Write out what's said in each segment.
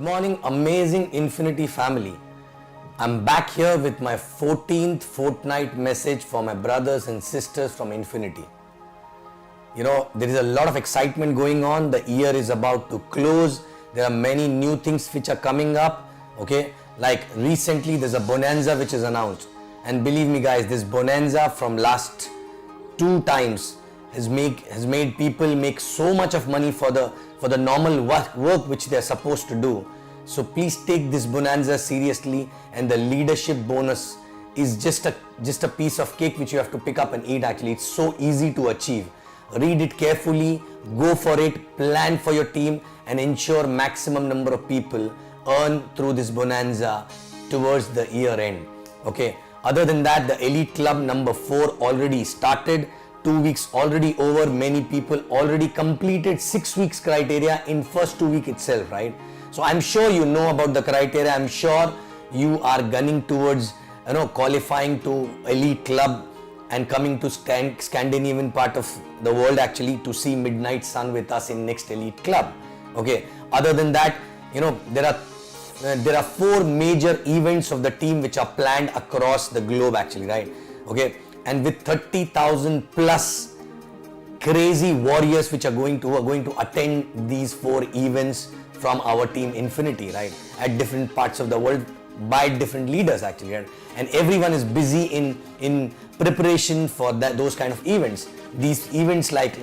morning, amazing Infinity family. I'm back here with my 14th fortnight message for my brothers and sisters from Infinity. You know, there is a lot of excitement going on. The year is about to close. There are many new things which are coming up. Okay, like recently there's a bonanza which is announced. And believe me guys, this bonanza from last 2 times has made people make so much of money for the normal work which they are supposed to do. So please take this bonanza seriously, and the leadership bonus is just a piece of cake which you have to pick up and eat. Actually, it's so easy to achieve. Read it carefully, go for it, plan for your team, and ensure maximum number of people earn through this bonanza towards the year end. Okay, other than that, the elite club number 4 already started. 2 weeks already over. Many people already completed 6 weeks criteria in first 2 week itself, right? So I'm sure you know about the criteria. I'm sure you are gunning towards qualifying to elite club and coming to Scandinavian part of the world actually to see midnight sun with us in next elite club. Okay, other than that, there are 4 major events of the team which are planned across the globe actually, right? Okay, and with 30,000 plus crazy warriors which are going to attend these 4 events from our team Infinity, right, at different parts of the world by different leaders actually, right? And everyone is busy in preparation for those kind of events. These events like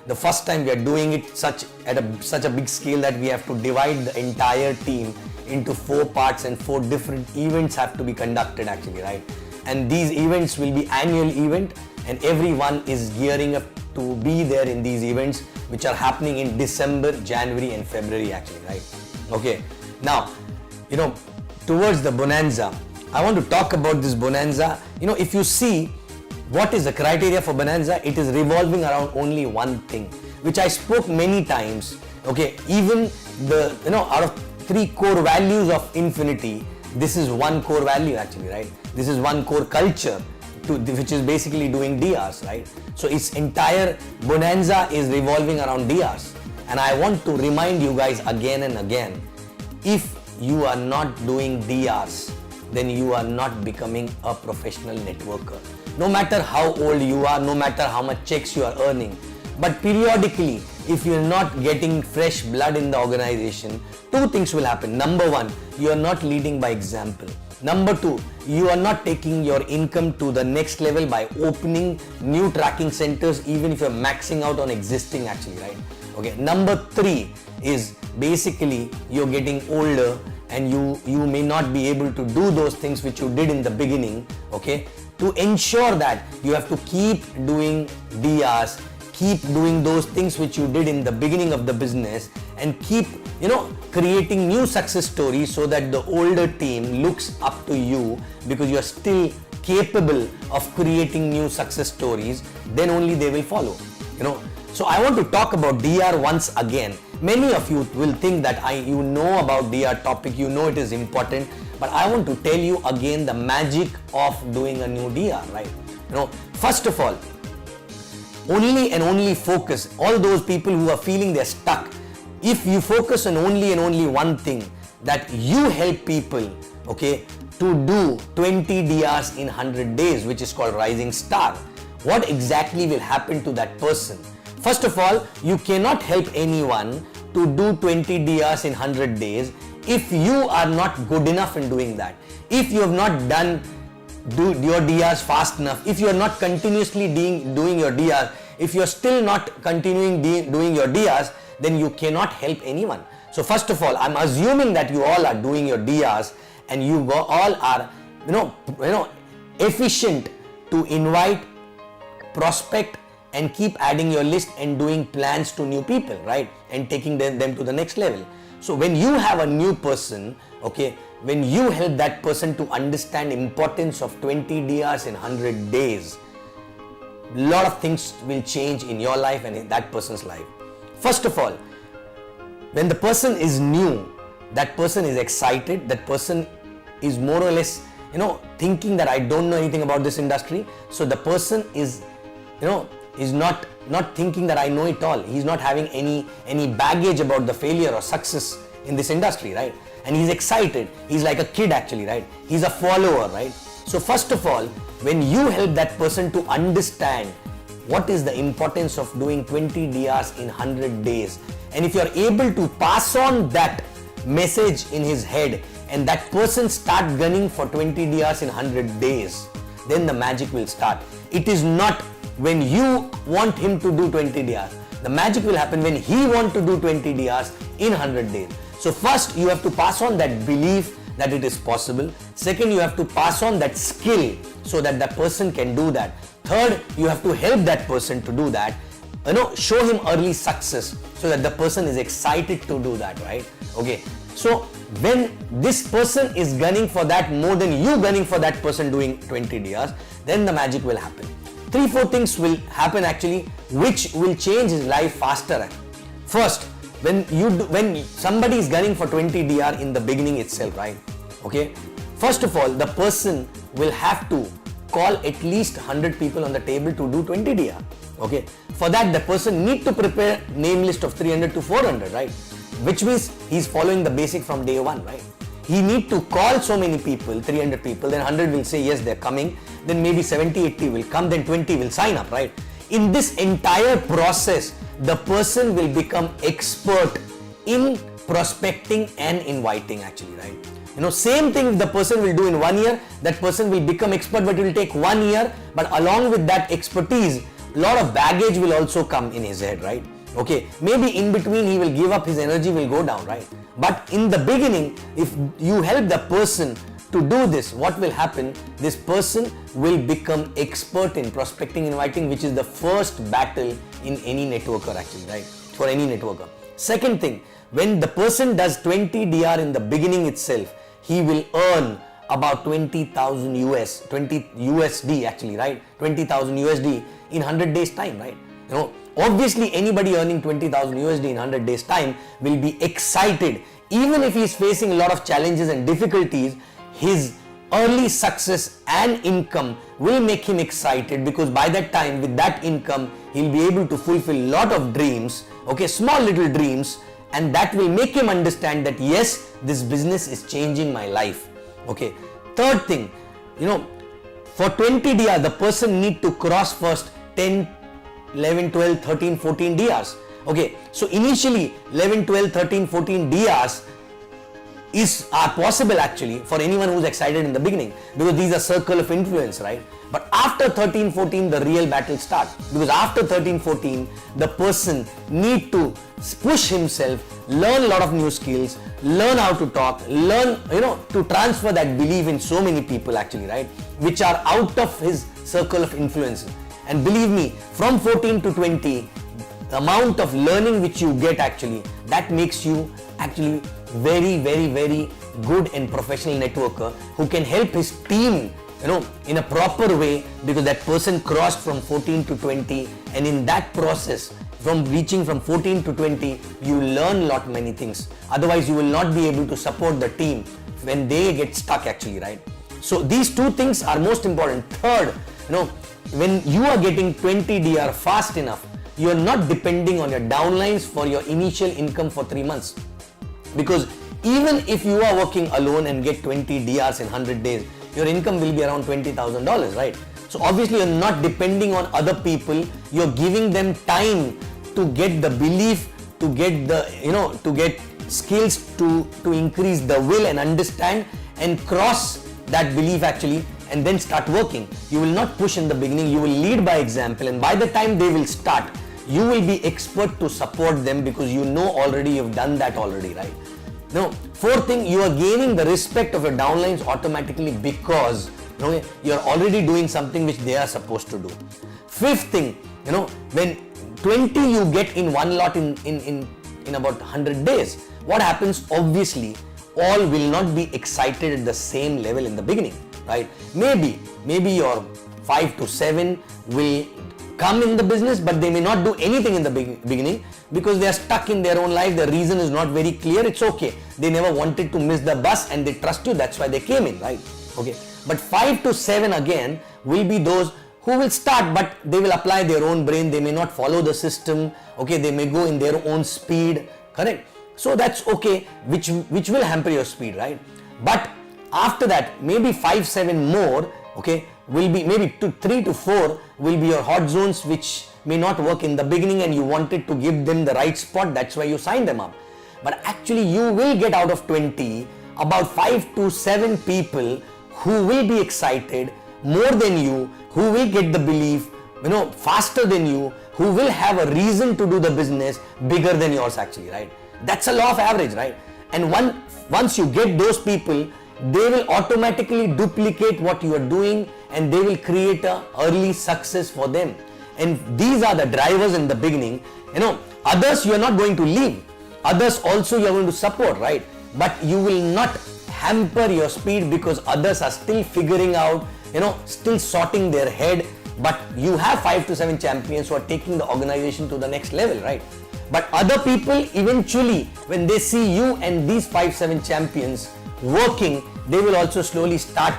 the first time we are doing it such a big scale that we have to divide the entire team into 4 parts, and 4 different events have to be conducted actually, right? And these events will be annual event, and everyone is gearing up to be there in these events which are happening in December, January and February actually, right? Okay, now towards the bonanza, I want to talk about this bonanza. If you see what is the criteria for bonanza, it is revolving around only one thing which I spoke many times. Okay, even out of 3 core values of Infinity, this is one core value actually, right? This is one core culture which is basically doing DRs, right? So its entire bonanza is revolving around DRs, and I want to remind you guys again and again, if you are not doing DRs, then you are not becoming a professional networker. No matter how old you are, no matter how much checks you are earning, but periodically, if you are not getting fresh blood in the organization, 2 things will happen. Number 1, you are not leading by example. Number 2, you are not taking your income to the next level by opening new tracking centers, even if you are maxing out on existing actually, right? Okay. Number 3 is basically you're getting older and you may not be able to do those things which you did in the beginning. Okay. To ensure that, you have to keep doing DRs, keep doing those things which you did in the beginning of the business, and keep creating new success stories so that the older team looks up to you, because you are still capable of creating new success stories. Then only they will follow. So I want to talk about DR once again. Many of you will think that you know about DR topic, it is important, but I want to tell you again the magic of doing a new DR, right? First of all, only and only focus, all those people who are feeling they're stuck, if you focus on only and only one thing, that you help people, okay, to do 20 DRs in 100 days, which is called Rising Star, what exactly will happen to that person? First of all, you cannot help anyone to do 20 DRs in 100 days if you are not good enough in doing that. If you have not do your DRs fast enough, if you are not continuously doing your DRs, if you are still not continuing doing your DRs, then you cannot help anyone. So first of all, I'm assuming that you all are doing your DRs and you all are efficient to invite, prospect and keep adding your list and doing plans to new people, right? And taking them to the next level. So when you have a new person, okay, when you help that person to understand importance of 20 DRs in 100 days, a lot of things will change in your life and in that person's life. First of all, when the person is new, that person is excited, that person is more or less, thinking that I don't know anything about this industry. So the person is not thinking that I know it all. He's not having any baggage about the failure or success in this industry, right? and he's excited. He's like a kid actually, right? He's a follower, right? So first of all, when you help that person to understand what is the importance of doing 20 DRs in 100 days, and if you're able to pass on that message in his head and that person start gunning for 20 DRs in 100 days, then the magic will start. It is not when you want him to do 20 DRs. The magic will happen when he wants to do 20 DRs in 100 days. So first you have to pass on that belief that it is possible. Second, you have to pass on that skill so that the person can do that. Third, you have to help that person to do that. Show him early success so that the person is excited to do that, right? Okay. So when this person is gunning for that more than you gunning for that person doing 20 DRs, then the magic will happen. 3-4 things will happen actually which will change his life faster. First, when somebody is gunning for 20 DR in the beginning itself, right? Okay. First of all, the person will have to call at least 100 people on the table to do 20 DR. Okay. For that, the person need to prepare name list of 300 to 400, right? Which means he's following the basic from day one, right? He need to call so many people, 300 people, then 100 will say yes, they're coming, then maybe 70, 80 will come, then 20 will sign up, right? In this entire process, the person will become expert in prospecting and inviting actually, right? Same thing the person will do in 1 year, that person will become expert, but it will take 1 year, but along with that expertise, a lot of baggage will also come in his head, right? Okay, maybe in between he will give up, his energy will go down, right? But in the beginning, if you help the person to do this, what will happen? This person will become expert in prospecting, inviting, which is the first battle in any networker actually, right? For any networker. Second thing, when the person does 20 DR in the beginning itself, he will earn about 20,000 20 USD actually, right? 20,000 USD in 100 days time, right? Obviously anybody earning 20,000 USD in 100 days time will be excited. Even if he is facing a lot of challenges and difficulties, his early success and income will make him excited, because by that time with that income he'll be able to fulfill a lot of dreams, okay, small little dreams, and that will make him understand that yes, this business is changing my life. Okay. Third thing, for 20 DR the person need to cross first 10, 11, 12, 13, 14 DRs. Okay, so initially 11, 12, 13, 14 DRs are possible actually for anyone who's excited in the beginning, because these are circle of influence, right? But after 13, 14 the real battle starts, because after 13, 14 the person need to push himself, learn a lot of new skills, learn how to talk, learn to transfer that belief in so many people actually, right? Which are out of his circle of influence. And believe me, from 14 to 20, the amount of learning which you get actually, that makes you actually very, very, very good and professional networker who can help his team, in a proper way, because that person crossed from 14 to 20, and in that process, from reaching from 14 to 20, you learn many things. Otherwise, you will not be able to support the team when they get stuck actually, right? So these two things are most important. Third, when you are getting 20 DR fast enough, you are not depending on your downlines for your initial income for 3 months. Because even if you are working alone and get 20 DRs in 100 days, your income will be around $20,000, right? So obviously you're not depending on other people, you're giving them time to get the belief, to get the, to get skills, to increase the will and understand and cross that belief actually, and then start working. You will not push in the beginning, you will lead by example, and by the time they will start, you will be expert to support them, because already you've done that already, right? Fourth thing, you are gaining the respect of your downlines automatically, because you're already doing something which they are supposed to do. Fifth thing, when 20 you get in one lot in about 100 days, what happens? Obviously, all will not be excited at the same level in the beginning, right? Maybe your 5 to 7 will come in the business, but they may not do anything in the beginning because they are stuck in their own life. The reason is not very clear. It's okay. They never wanted to miss the bus and they trust you. That's why they came in, right? Okay. But 5 to 7 again will be those who will start, but they will apply their own brain. They may not follow the system. Okay. They may go in their own speed. Correct. So that's okay, which will hamper your speed, right? But after that, maybe 5-7 more, okay, will be maybe 3 to 4 will be your hot zones, which may not work in the beginning, and you wanted to give them the right spot. That's why you signed them up. But actually, you will get out of 20 about 5 to 7 people who will be excited more than you, who will get the belief, faster than you, who will have a reason to do the business bigger than yours actually, right? That's a law of average, right? And once you get those people, they will automatically duplicate what you are doing, and they will create a early success for them. And these are the drivers in the beginning. Others you are not going to leave. Others also you are going to support, right? But you will not hamper your speed because others are still figuring out, still sorting their head. But you have 5 to 7 champions who are taking the organization to the next level, right? But other people eventually, when they see you and these 5-7 champions working, they will also slowly start,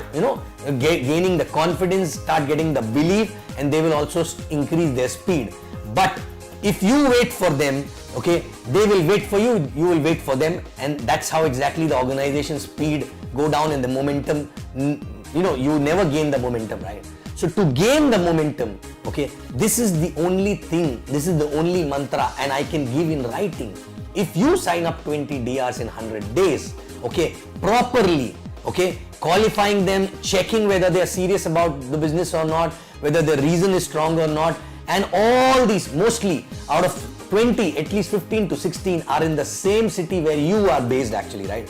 gaining the confidence, start getting the belief, and they will also increase their speed. But if you wait for them, okay, they will wait for you, you will wait for them, and that's how exactly the organization speed go down and the momentum, you never gain the momentum, right? So to gain the momentum, okay, this is the only thing, this is the only mantra, and I can give in writing. If you sign up 20 DRs in 100 days, okay, properly, okay, qualifying them, checking whether they are serious about the business or not, whether the reason is strong or not, and all these, mostly out of 20, at least 15 to 16 are in the same city where you are based actually, right?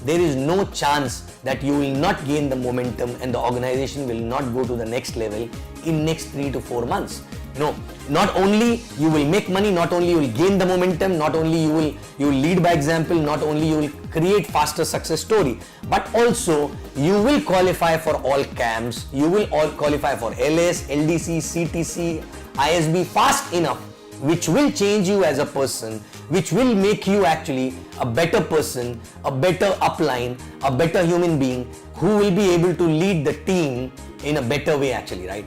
There is no chance that you will not gain the momentum and the organization will not go to the next level in next 3 to 4 months. Not only you will make money, not only you will gain the momentum, not only you will lead by example, not only you will create faster success story, but also you will qualify for all camps, you will all qualify for LS, LDC, CTC, ISB fast enough, which will change you as a person, which will make you actually a better person, a better upline, a better human being who will be able to lead the team in a better way actually, right?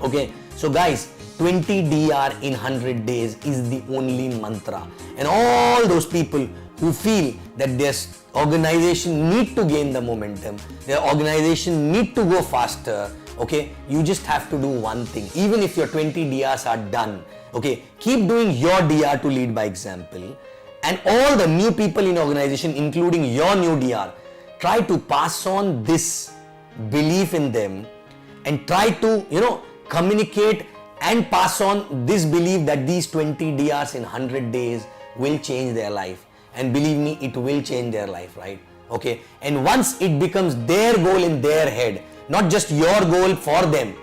Okay, so guys, 20 DR in 100 days is the only mantra, and all those people who feel that their organization need to gain the momentum, their organization need to go faster, okay, you just have to do one thing. Even if your 20 DRs are done, okay, keep doing your DR to lead by example, and all the new people in organization, including your new DR, try to pass on this belief in them and try to, communicate and pass on this belief that these 20 DRs in 100 days will change their life. And believe me, it will change their life, right? Okay, and once it becomes their goal in their head, not just your goal for them,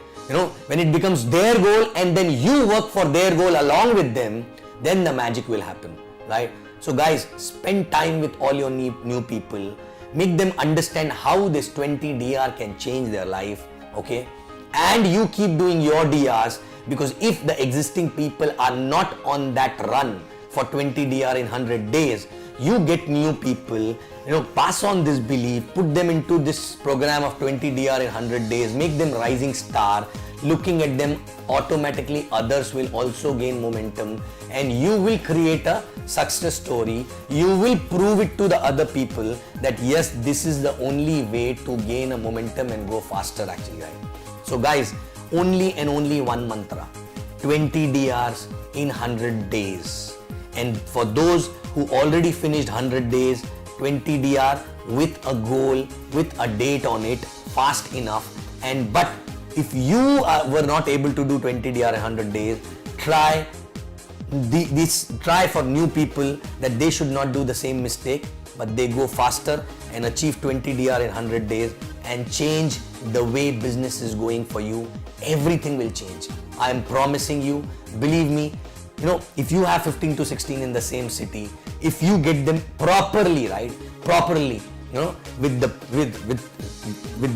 when it becomes their goal and then you work for their goal along with them, then the magic will happen, right? So guys, spend time with all your new people, make them understand how this 20 DR can change their life, okay? And you keep doing your DRs, because if the existing people are not on that run for 20 DR in 100 days, you get new people, pass on this belief, put them into this program of 20 DR in 100 days, make them rising star, looking at them automatically others will also gain momentum, and you will create a success story. You will prove it to the other people that yes, this is the only way to gain a momentum and go faster actually, right? So guys, only and only one mantra, 20 DRs in 100 days. And for those who already finished 100 days, 20 DR with a goal, with a date on it, fast enough. But if you were not able to do 20 DR in 100 days, try for new people that they should not do the same mistake, but they go faster and achieve 20 DR in 100 days and change the way business is going for you. Everything will change. I am promising you, believe me. If you have 15 to 16 in the same city, if you get them properly, right? Properly, with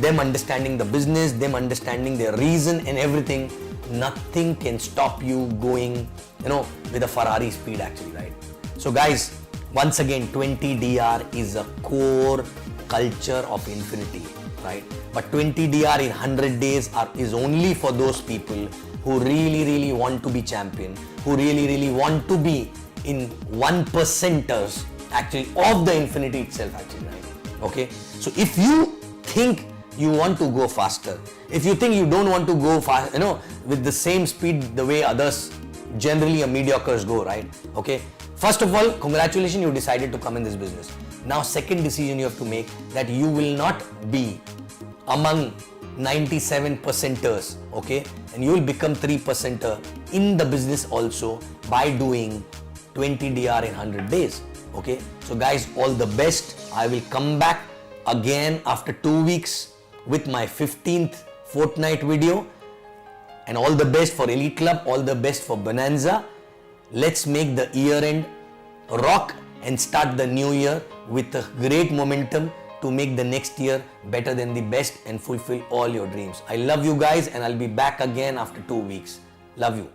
them understanding the business, them understanding their reason and everything, nothing can stop you going, with a Ferrari speed actually, right? So guys, once again, 20 DR is a core culture of Infinity, right? But 20 DR in 100 days is only for those people who really want to be champion, who really want to be in 1%ers, actually of the Infinity itself actually, right? Okay, so if you think you want to go faster, if you think you don't want to go fast, with the same speed the way others generally mediocres go, right? Okay, first of all, congratulations, you decided to come in this business. Now second decision you have to make, that you will not be among 97%ers, okay, and you will become 3%er in the business also by doing 20 DR in 100 days. Okay, so guys, all the best. I will come back again after 2 weeks with my 15th fortnight video, and all the best for Elite Club, all the best for Bonanza. Let's make the year end rock and start the new year with a great momentum to make the next year better than the best and fulfill all your dreams. I love you guys, and I'll be back again after 2 weeks. Love you.